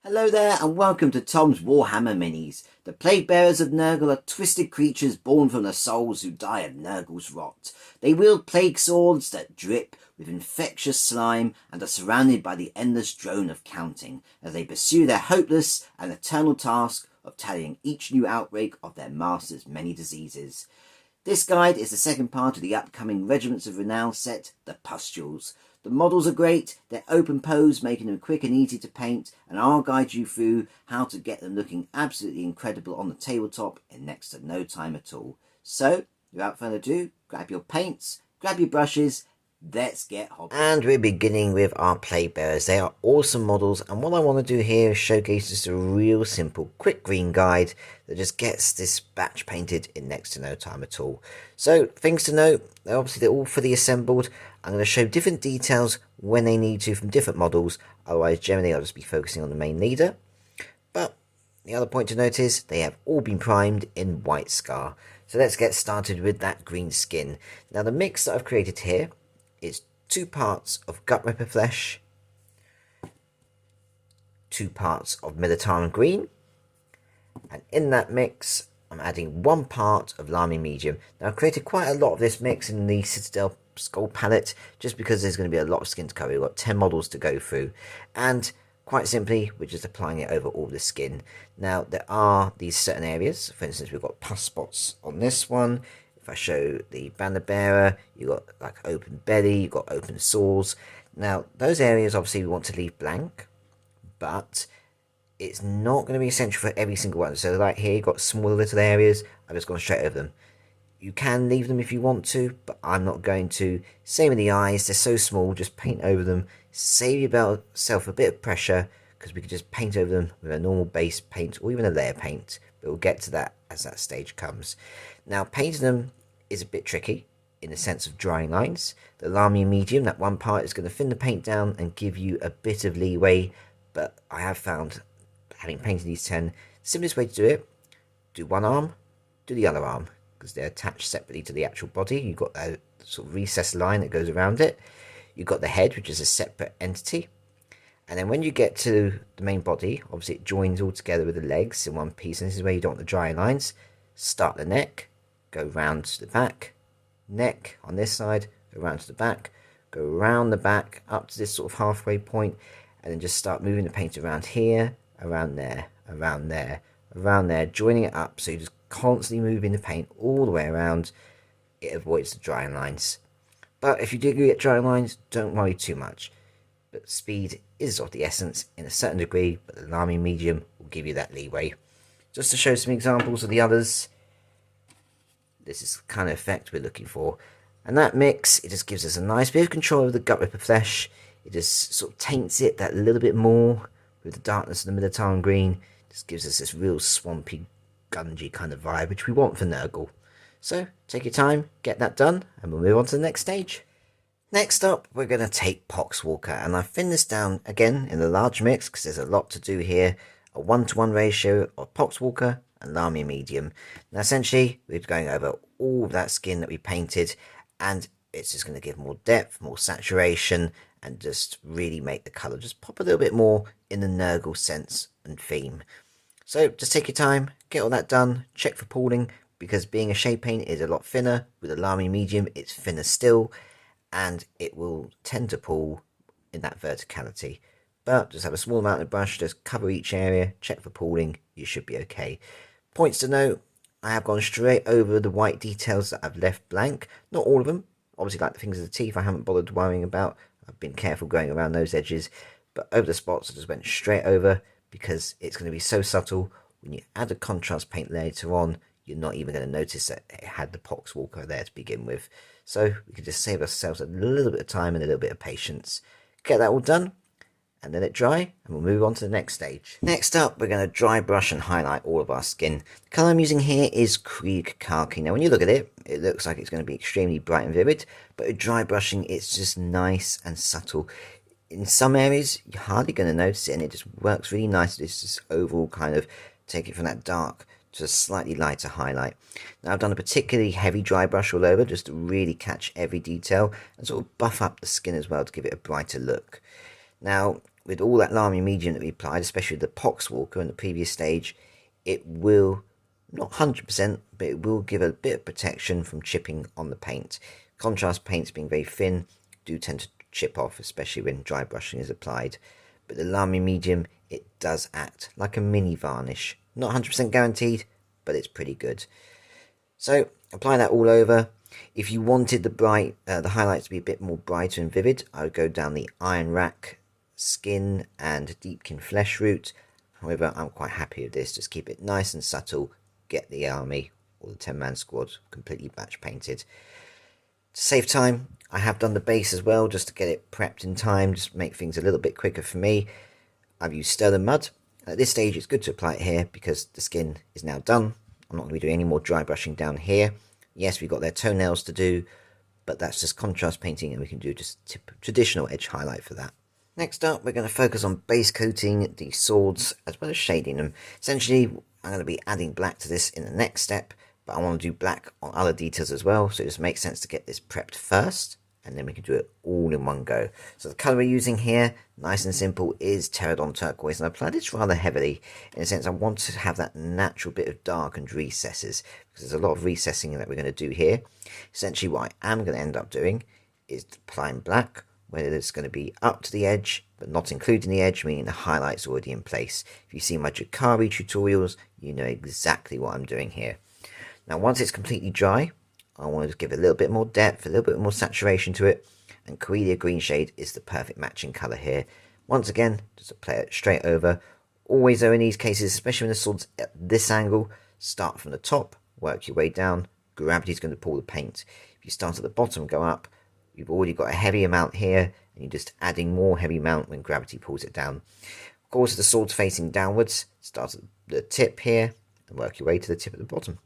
Hello there and welcome to Tom's Warhammer Minis. The Plaguebearers of Nurgle are twisted creatures born from the souls who die of Nurgle's rot. They wield plague swords that drip with infectious slime and are surrounded by the endless drone of counting as they pursue their hopeless and eternal task of tallying each new outbreak of their master's many diseases. This guide is the second part of the upcoming Regiments of Renown set, the Pustules. The models are great, they're open pose, making them quick and easy to paint, and I'll guide you through how to get them looking absolutely incredible on the tabletop in next to no time at all. So, without further ado, grab your paints, grab your brushes, let's get hot. And we're beginning with our Plaguebearers. They are awesome models, and what I want to do here is showcase just a real simple quick green guide that just gets this batch painted in next to no time at all. So things to note, they're all fully assembled. I'm going to show different details when they need to from different models, otherwise generally I'll just be focusing on the main leader. But the other point to note is they have all been primed in white scar. So let's get started with that green skin. Now the mix that I've created here is 2 parts of Gutrippa Flesh, 2 parts of Militarum Green, and in that mix I'm adding 1 part of Lahmium Medium. Now I've created quite a lot of this mix in the Citadel Skull palette just because there's going to be a lot of skin to cover. We've got 10 models to go through, and quite simply we're just applying it over all the skin. Now there are these certain areas, for instance we've got pus spots on this one. If I show the banner bearer, you've got like open belly, you've got open sores. Now those areas obviously we want to leave blank, but it's not going to be essential for every single one. So like here you've got small little areas, I've just gone straight over them. You can leave them if you want to, but I'm not going to. Same with the eyes, they're so small, just paint over them. Save yourself a bit of pressure, because we can just paint over them with a normal base paint or even a layer paint. But we'll get to that as that stage comes. Now painting them is a bit tricky in the sense of drying lines. The Lahmium Medium, that one part, is going to thin the paint down and give you a bit of leeway. But I have found, having painted these 10, simplest way to do it, do one arm, do the other arm, because they're attached separately to the actual body. You've got a sort of recessed line that goes around it. You've got the head, which is a separate entity. And then when you get to the main body, obviously it joins all together with the legs in one piece. And this is where you don't want the drying lines. Start the neck, go round to the back. Neck on this side, go round to the back. Go around the back up to this sort of halfway point. And then just start moving the paint around here, around there, around there, around there. Joining it up so you just constantly moving the paint all the way around. It avoids the drying lines. But if you do get drying lines, don't worry too much. But speed is of the essence in a certain degree, but the Lahmium Medium will give you that leeway. Just to show some examples of the others, this is the kind of effect we're looking for. And that mix, it just gives us a nice bit of control of the Gutrippa Flesh. It just sort of taints it that little bit more with the darkness of the Militarum Green. Just gives us this real swampy, gungy kind of vibe, which we want for Nurgle. So take your time, get that done, and we'll move on to the next stage. Next up, we're going to take Poxwalker, and I've thinned this down again in the large mix because there's a lot to do here. A 1-to-1 ratio of Poxwalker and Lahmium Medium. Now essentially, we're going over all that skin that we painted, and it's just going to give more depth, more saturation, and just really make the colour just pop a little bit more in the Nurgle sense and theme. So just take your time, get all that done, check for pooling, because being a shade paint is a lot thinner. With a Lahmium Medium, it's thinner still, and it will tend to pool in that verticality. But just have a small amount of brush, just cover each area, check for pooling, you should be okay. Points to note, I have gone straight over the white details that I've left blank. Not all of them, obviously like the things of the teeth I haven't bothered worrying about. I've been careful going around those edges, but over the spots I just went straight over, because it's going to be so subtle. When you add a contrast paint later on, you're not even going to notice that it had the Poxwalker there to begin with. So we can just save ourselves a little bit of time and a little bit of patience. Get that all done, and let it dry, and we'll move on to the next stage. Next up, we're going to dry brush and highlight all of our skin. The colour I'm using here is Krieg Khaki. Now when you look at it, it looks like it's going to be extremely bright and vivid, but with dry brushing, it's just nice and subtle. In some areas, you're hardly going to notice it, and it just works really nicely. It's just overall kind of take it from that dark to a slightly lighter highlight. Now I've done a particularly heavy dry brush all over just to really catch every detail and sort of buff up the skin as well to give it a brighter look. Now with all that Lahmium Medium that we applied, especially the Poxwalker in the previous stage, it will, not 100%, but it will give a bit of protection from chipping on the paint. Contrast paints being very thin do tend to chip off, especially when dry brushing is applied. But the Lahmium Medium, it does act like a mini varnish. Not 100% guaranteed, but it's pretty good. So apply that all over. If you wanted the highlights to be a bit more brighter and vivid, I would go down the Iron Rack Skin and Deepkin Flesh route. However, I'm quite happy with this. Just keep it nice and subtle. Get the army or the 10-man squad completely batch painted. To save time, I have done the base as well, just to get it prepped in time, just make things a little bit quicker for me. I've used Sterling Mud. At this stage, it's good to apply it here because the skin is now done. I'm not going to be doing any more dry brushing down here. Yes, we've got their toenails to do, but that's just contrast painting, and we can do just traditional edge highlight for that. Next up, we're going to focus on base coating the swords as well as shading them. Essentially, I'm going to be adding black to this in the next step, but I want to do black on other details as well, so it just makes sense to get this prepped first, and then we can do it all in one go. So the colour we're using here, nice and simple, is Terradon Turquoise, and I applied this rather heavily. In a sense, I want to have that natural bit of dark and recesses, because there's a lot of recessing that we're going to do here. Essentially, what I am going to end up doing is applying black, where it's going to be up to the edge, but not including the edge, meaning the highlight's already in place. If you see my Jakari tutorials, you know exactly what I'm doing here. Now, once it's completely dry, I want to give it a little bit more depth, a little bit more saturation to it, and Coelia Greenshade is the perfect matching colour here. Once again, just apply it straight over. Always though in these cases, especially when the sword's at this angle, start from the top, work your way down. Gravity's going to pull the paint. If you start at the bottom, go up, you've already got a heavy amount here, and you're just adding more heavy amount when gravity pulls it down. Of course, the sword's facing downwards, start at the tip here, and work your way to the tip at the bottom.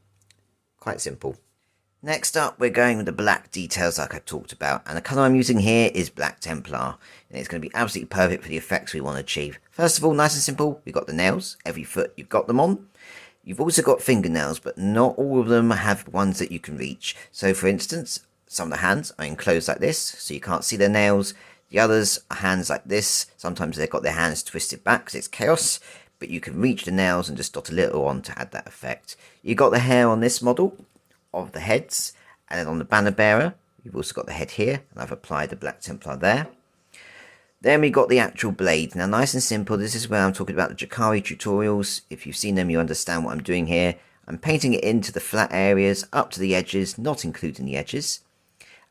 Quite simple. Next up, we're going with the black details like I talked about, and the colour I'm using here is Black Templar, and it's going to be absolutely perfect for the effects we want to achieve. First of all, nice and simple, we've got the nails, every foot you've got them on. You've also got fingernails, but not all of them have ones that you can reach. So for instance, some of the hands are enclosed like this, so you can't see their nails. The others are hands like this. Sometimes they've got their hands twisted back because it's chaos, but you can reach the nails and just dot a little on to add that effect. You've got the hair on this model of the heads, and then on the banner bearer you've also got the head here, and I've applied the Black Templar there. Then we got the actual blade. Now nice and simple, this is where I'm talking about the Jakari tutorials. If you've seen them, you understand what I'm doing here. I'm painting it into the flat areas up to the edges, not including the edges.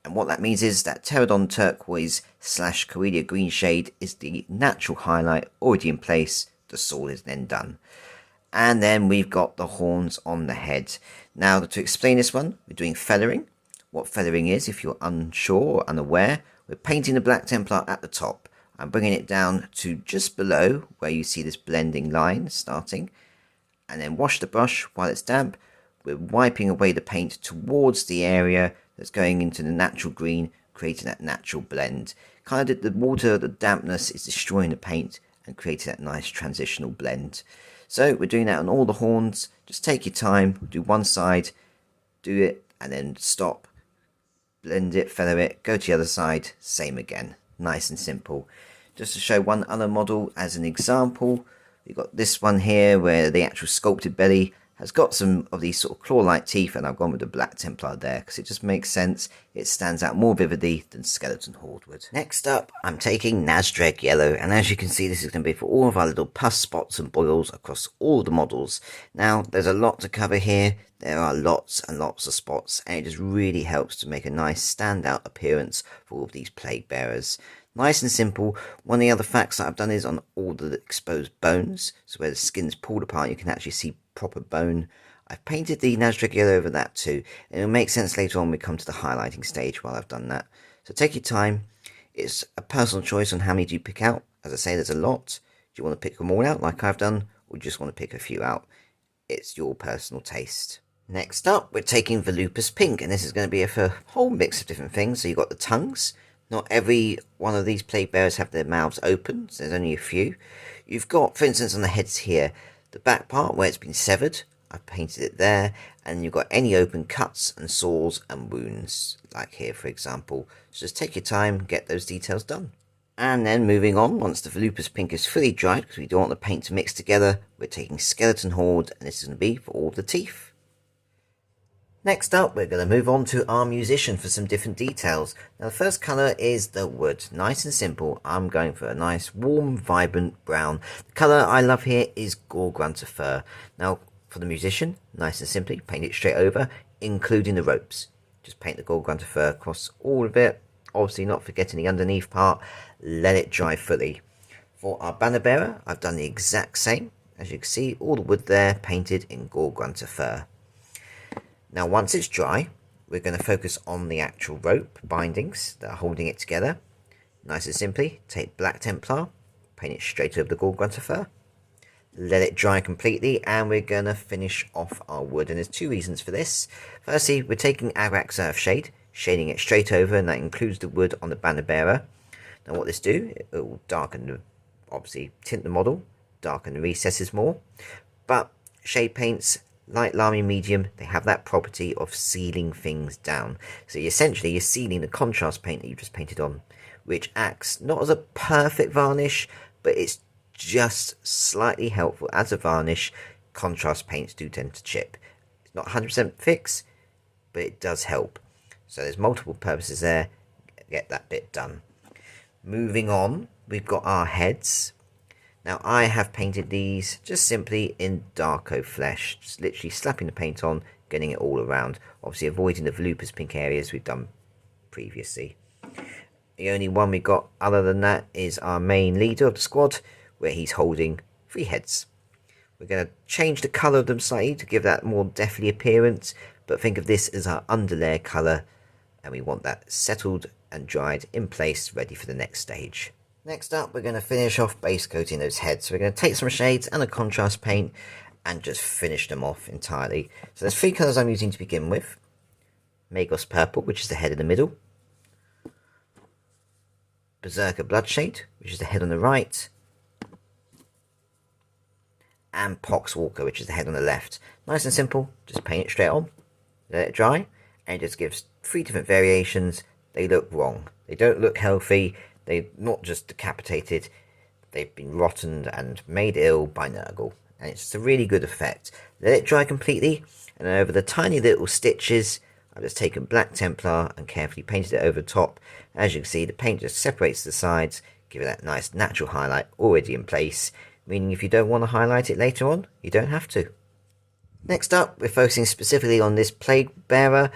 And what that means is that Terradon Turquoise / Coelia Greenshade is the natural highlight already in place. The sword is then done. And then we've got the horns on the head. Now, to explain this one, we're doing feathering. What feathering is, if you're unsure or unaware, we're painting the Black Templar at the top. I'm bringing it down to just below where you see this blending line starting. And then wash the brush while it's damp. We're wiping away the paint towards the area that's going into the natural green, creating that natural blend. Kind of the water, the dampness is destroying the paint and creating that nice transitional blend. So we're doing that on all the horns. Just take your time, do one side, do it, and then stop, blend it, feather it, go to the other side, same again. Nice and simple. Just to show one other model as an example, we've got this one here where the actual sculpted belly has got some of these sort of claw-like teeth, and I've gone with the Black Templar there because it just makes sense. It stands out more vividly than Skeleton Horde would. Next up, I'm taking Nazdreg Yellow, and as you can see, this is going to be for all of our little pus spots and boils across all the models. Now, there's a lot to cover here. There are lots and lots of spots, and it just really helps to make a nice standout appearance for all of these Plaguebearers. Nice and simple. One of the other facts that I've done is on all the exposed bones, so where the skin's pulled apart, you can actually see proper bone. I've painted the Nazdreg Yellow over that too, and it'll make sense later on when we come to the highlighting stage while I've done that. So take your time. It's a personal choice on how many do you pick out. As I say, there's a lot. Do you want to pick them all out like I've done, or do you just want to pick a few out? It's your personal taste. Next up, we're taking Volupus Pink, and this is going to be a whole mix of different things. So you've got the tongues. Not every one of these Plaguebearers have their mouths open, so there's only a few. You've got, for instance, on the heads here, the back part where it's been severed. I've painted it there, and you've got any open cuts and sores and wounds, like here, for example. So just take your time, get those details done. And then moving on, once the Volupus Pink is fully dried, because we don't want the paint to mix together, we're taking Skeleton Horde, and this is going to be for all the teeth. Next up, we're going to move on to our musician for some different details. Now the first colour is the wood. Nice and simple. I'm going for a nice, warm, vibrant brown. The colour I love here is Gore-Grunter Fur. Now for the musician, nice and simply, paint it straight over, including the ropes. Just paint the Gore-Grunter Fur across all of it. Obviously not forgetting the underneath part. Let it dry fully. For our banner bearer, I've done the exact same. As you can see, all the wood there painted in Gore-Grunter Fur. Now once it's dry, we're going to focus on the actual rope bindings that are holding it together. Nice and simply, take Black Templar, paint it straight over the Gore-Grunter Fur. Let it dry completely, and we're going to finish off our wood. And there's two reasons for this. Firstly, we're taking Arax Earthshade, shading it straight over, and that includes the wood on the banner bearer. Now what this do, it will darken, obviously tint the model, darken the recesses more. But shade paints, like Lahmium Medium, they have that property of sealing things down. So essentially you're sealing the contrast paint that you've just painted on, which acts not as a perfect varnish, but it's just slightly helpful as a varnish. Contrast paints do tend to chip. It's not 100% fix, but it does help. So there's multiple purposes there. Get that bit done. Moving on, we've got our heads. Now I have painted these just simply in Darko Flesh, just literally slapping the paint on, getting it all around. Obviously avoiding the Volupus Pink areas we've done previously. The only one we got other than that is our main leader of the squad, where he's holding 3 heads. We're going to change the colour of them slightly to give that more deathly appearance, but think of this as our underlayer colour, and we want that settled and dried in place, ready for the next stage. Next up, we're going to finish off base coating those heads. So we're going to take some shades and a contrast paint and just finish them off entirely. So there's 3 colours I'm using to begin with. Magos Purple, which is the head in the middle. Berserker Bloodshade, which is the head on the right. And Poxwalker, which is the head on the left. Nice and simple, just paint it straight on, let it dry, and it just gives 3 different variations. They look wrong. They don't look healthy. They're not just decapitated, they've been rotten and made ill by Nurgle. And it's a really good effect. Let it dry completely, and over the tiny little stitches, I've just taken Black Templar and carefully painted it over top. As you can see, the paint just separates the sides, giving that nice natural highlight already in place, meaning if you don't want to highlight it later on, you don't have to. Next up, we're focusing specifically on this Plaguebearer,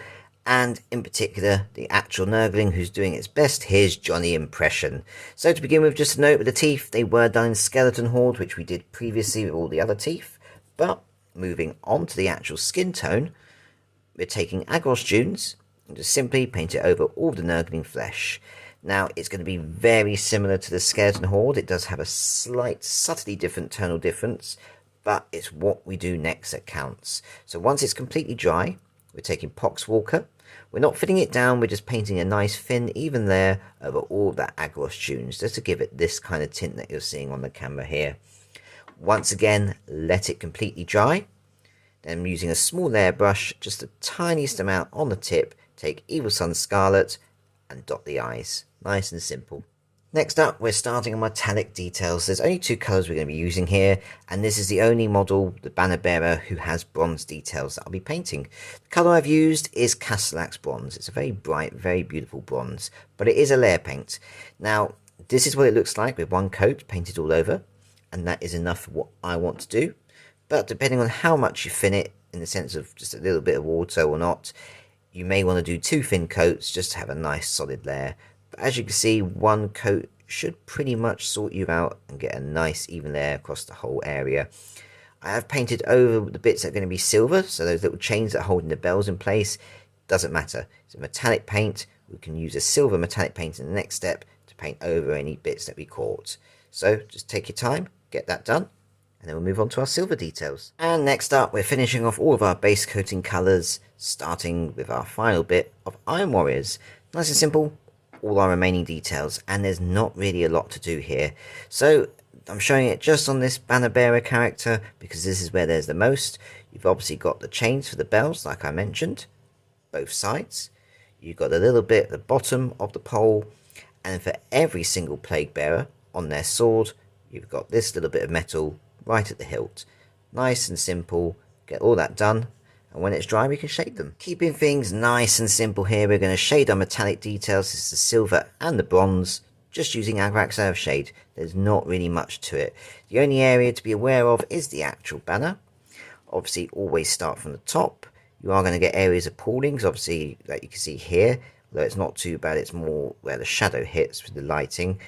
and in particular the actual Nurgling who's doing its best Here's Johnny impression. So to begin with, just a note with the teeth, they were done in Skeleton Horde, which we did previously with all the other teeth. But moving on to the actual skin tone, we're taking Agros Dunes and just simply paint it over all the Nurgling flesh. Now it's going to be very similar to the Skeleton Horde. It does have a slight, subtly different tonal difference, but it's what we do next that counts. So once it's completely dry, we're taking Poxwalker. We're not filling it down, we're just painting a nice thin, even layer over all that Agros Dunes, just to give it this kind of tint that you're seeing on the camera here. Once again, let it completely dry. Then using a small layer brush, just the tiniest amount on the tip, take Evil Sun Scarlet and dot the eyes. Nice and simple. Next up, we're starting on metallic details. There's only 2 colours we're going to be using here, and this is the only model, the banner bearer, who has bronze details that I'll be painting. The colour I've used is Castellax Bronze. It's a very bright, very beautiful bronze, but it is a layer paint. Now, this is what it looks like with 1 coat painted all over, and that is enough for what I want to do. But depending on how much you thin it, in the sense of just a little bit of water or not, you may want to do 2 thin coats just to have a nice solid layer. But as you can see, 1 coat should pretty much sort you out and get a nice even layer across the whole area. I have painted over the bits that are going to be silver, so those little chains that are holding the bells in place, doesn't matter. It's a metallic paint. We can use a silver metallic paint in the next step to paint over any bits that we caught. So just take your time, get that done, and then we'll move on to our silver details. And next up, we're finishing off all of our base coating colours, starting with our final bit of Iron Warriors. Nice and simple, all our remaining details, and there's not really a lot to do here. So I'm showing it just on this banner bearer character because this is where there's the most. You've obviously got the chains for the bells, like I mentioned, both sides. You've got a little bit at the bottom of the pole, And for every single Plaguebearer on their sword, you've got this little bit of metal right at the hilt. Nice and simple, get all that done, and when it's dry we can shade them. Keeping things nice and simple here, we're going to shade our metallic details. This is the silver and the bronze, just using Agrax Shade. There's not really much to it. The only area to be aware of is the actual banner. Obviously always start from the top. You are going to get areas of poolings, obviously, like you can see here, although it's not too bad, it's more where the shadow hits with the lighting,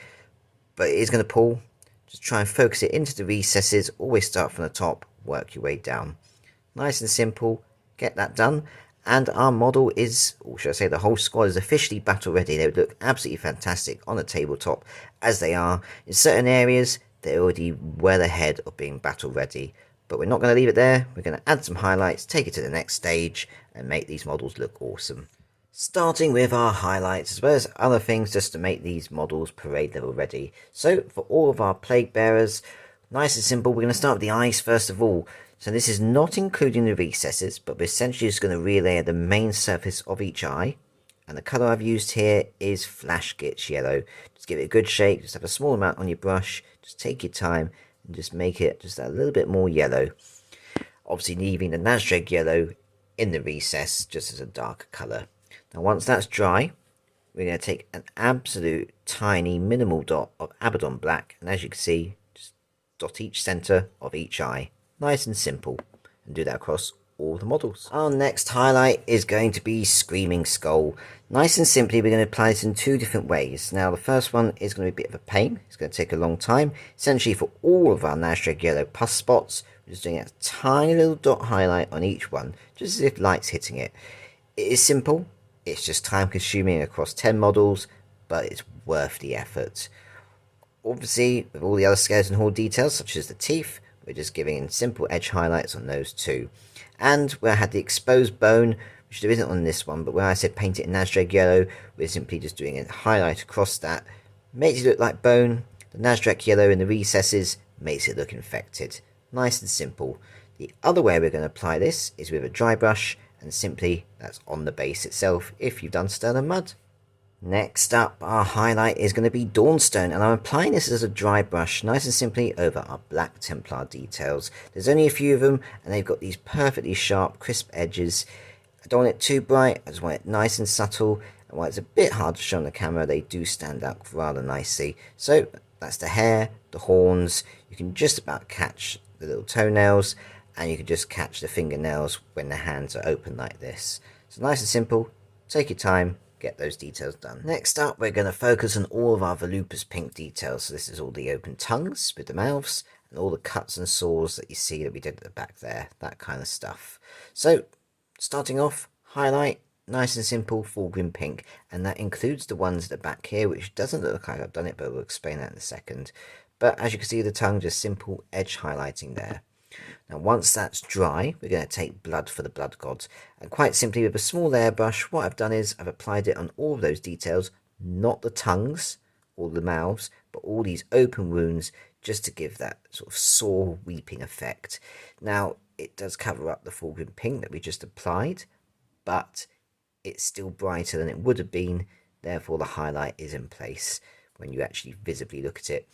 but it is going to pool. Just try and focus it into the recesses, always start from the top, work your way down. Nice and simple, get that done, and our model is, or should I say the whole squad is officially battle ready. They would look absolutely fantastic on the tabletop, as they are. In certain areas, they're already well ahead of being battle ready. But we're not going to leave it there. We're going to add some highlights, take it to the next stage, and make these models look awesome. Starting with our highlights, as well as other things just to make these models parade level ready. So for all of our Plaguebearers, nice and simple, we're going to start with the eyes first of all. So this is not including the recesses, but we're essentially just going to relayer the main surface of each eye. And the colour I've used here is Flash Yellow. Just give it a good shake, just have a small amount on your brush, just take your time, and just make it just a little bit more yellow. Obviously leaving the Nazdreg Yellow in the recess just as a darker colour. Now once that's dry, we're going to take an absolute tiny minimal dot of Abaddon Black, and as you can see, just dot each centre of each eye. Nice and simple, and do that across all the models. Our next highlight is going to be Screaming Skull. Nice and simply, we're going to apply this in two different ways. Now the first one is going to be a bit of a pain. It's going to take a long time. Essentially for all of our Nazdreg Yellow pus spots, we're just doing a tiny little dot highlight on each one, just as if light's hitting it. It is simple. It's just time consuming across 10 models, but it's worth the effort. Obviously, with all the other skeleton horde details, such as the teeth, we're just giving simple edge highlights on those too. And where I had the exposed bone, which there isn't on this one, but where I said paint it in Nazdreg Yellow, we're simply just doing a highlight across that. Makes it look like bone. The Nazdreg Yellow in the recesses makes it look infected. Nice and simple. The other way we're going to apply this is with a dry brush, and simply that's on the base itself if you've done stone and mud. Next up, our highlight is going to be Dawnstone, and I'm applying this as a dry brush, nice and simply over our Black Templar details. There's only a few of them, and they've got these perfectly sharp, crisp edges. I don't want it too bright, I just want it nice and subtle, and while it's a bit hard to show on the camera, they do stand out rather nicely. So that's the hair, the horns, you can just about catch the little toenails, and you can just catch the fingernails when the hands are open like this. So nice and simple, take your time, get those details done. Next up, we're going to focus on all of our Volupus Pink details. So this is all the open tongues with the mouths, and all the cuts and sores that you see that we did at the back there, that kind of stuff. So starting off, highlight, nice and simple, full green pink, and that includes the ones at the back here, which doesn't look like I've done it, but we'll explain that in a second. But as you can see, the tongue, just simple edge highlighting there. Now once that's dry, we're going to take blood for the blood gods, and quite simply with a small airbrush, what I've done is I've applied it on all of those details, not the tongues or the mouths, but all these open wounds, just to give that sort of sore weeping effect. Now it does cover up the full green pink that we just applied, but it's still brighter than it would have been, therefore the highlight is in place when you actually visibly look at it.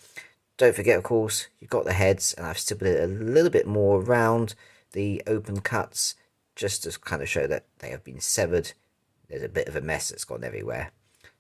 Don't forget, of course, you've got the heads, and I've stippled it a little bit more around the open cuts, just to kind of show that they have been severed. There's a bit of a mess that's gone everywhere.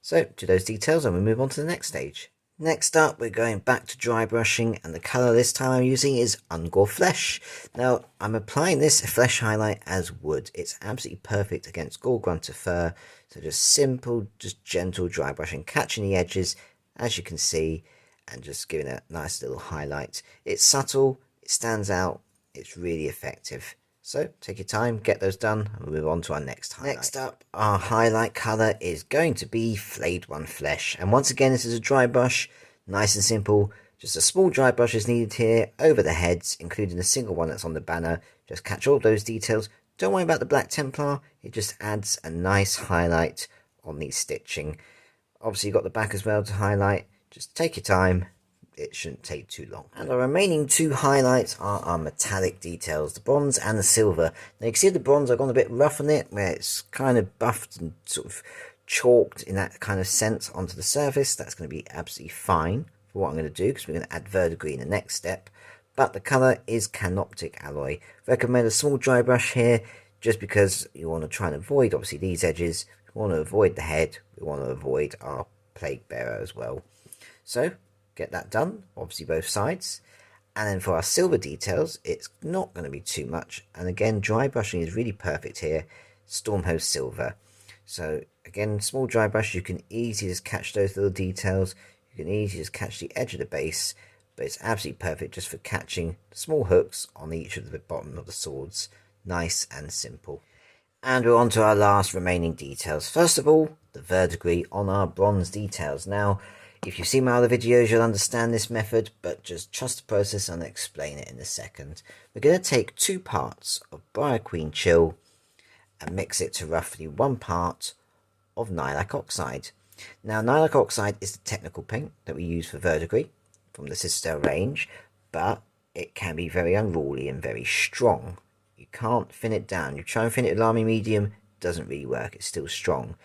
So, to those details, and we move on to the next stage. Next up, we're going back to dry brushing, and the colour this time I'm using is Ungor Flesh. Now, I'm applying this flesh highlight as wood. It's absolutely perfect against Gore Grunter fur, so just simple, just gentle dry brushing, catching the edges, as you can see, and just giving a nice little highlight. It's subtle, it stands out, it's really effective. So take your time, get those done, and we'll move on to our next highlight. Next up, our highlight colour is going to be Flayed One Flesh. And once again, this is a dry brush, nice and simple. Just a small dry brush is needed here over the heads, including the single one that's on the banner. Just catch all those details. Don't worry about the Black Templar, it just adds a nice highlight on these stitching. Obviously you've got the back as well to highlight. Just take your time, it shouldn't take too long. And our remaining two highlights are our metallic details, the bronze and the silver. Now you can see the bronze, I've gone a bit rough on it, where it's kind of buffed and sort of chalked in that kind of sense onto the surface, that's going to be absolutely fine for what I'm going to do, because we're going to add Verdigris in the next step. But the colour is Canoptic Alloy. Recommend a small dry brush here, just because you want to try and avoid, obviously, these edges. We want to avoid the head. We want to avoid our Plaguebearer as well. So, get that done, obviously both sides. And then for our silver details, it's not going to be too much. And again, dry brushing is really perfect here. Stormhost Silver. So, again, small dry brush, you can easily just catch those little details. You can easily just catch the edge of the base. But it's absolutely perfect just for catching small hooks on each of the bottom of the swords. Nice and simple. And we're on to our last remaining details. First of all, the verdigris on our bronze details. Now, if you've seen my other videos, you'll understand this method, but just trust the process and I'll explain it in a second. We're going to take 2 parts of Briar Queen Chill and mix it to roughly 1 part of Nailac Oxide. Now, Nailac Oxide is the technical paint that we use for verdigris from the Citadel range, but it can be very unruly and very strong. You can't thin it down. You try and thin it with Lahmium Medium, it doesn't really work, it's still strong.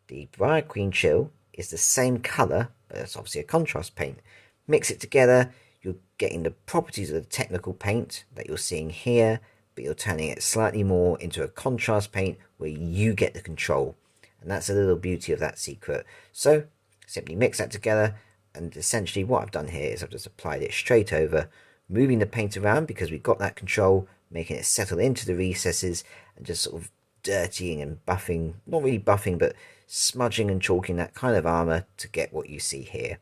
The Briar Queen Chill is the same colour, but it's obviously a contrast paint. Mix it together, you're getting the properties of the technical paint that you're seeing here, but you're turning it slightly more into a contrast paint where you get the control. And that's a little beauty of that secret. So, simply mix that together, and essentially what I've done here is I've just applied it straight over, moving the paint around because we've got that control, making it settle into the recesses, and just sort of dirtying and buffing, not really buffing, but smudging and chalking that kind of armour to get what you see here.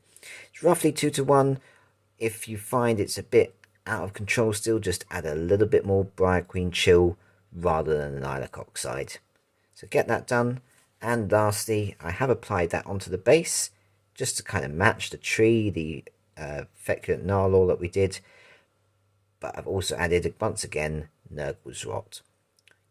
It's roughly 2 to 1. If you find it's a bit out of control still, just add a little bit more Briar Queen Chill rather than an Nailac Oxide. So get that done. And lastly, I have applied that onto the base just to kind of match the tree, the Feculent Gnarlaw that we did. But I've also added, once again, Nurgle's Rot.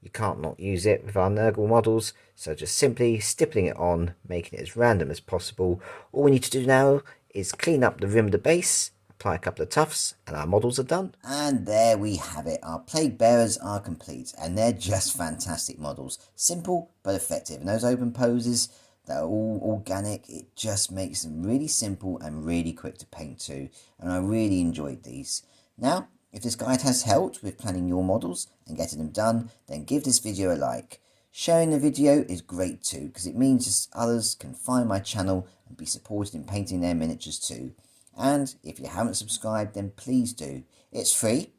You can't not use it with our Nurgle models, so just simply stippling it on, making it as random as possible. All we need to do now is clean up the rim of the base, apply a couple of tufts, and our models are done. And there we have it. Our Plaguebearers are complete, and they're just fantastic models. Simple but effective, and those open poses, they're all organic. It just makes them really simple and really quick to paint too, and I really enjoyed these. Now, if this guide has helped with planning your models and getting them done, then give this video a like. Sharing the video is great too, because it means just others can find my channel and be supported in painting their miniatures too. And if you haven't subscribed, then please do. It's free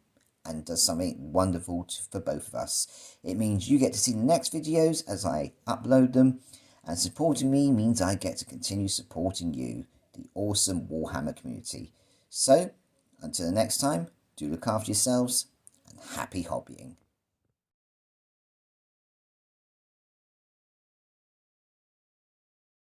and does something wonderful for both of us. It means you get to see the next videos as I upload them, and supporting me means I get to continue supporting you, the awesome Warhammer community. So, until the next time, do look after yourselves, and happy hobbying.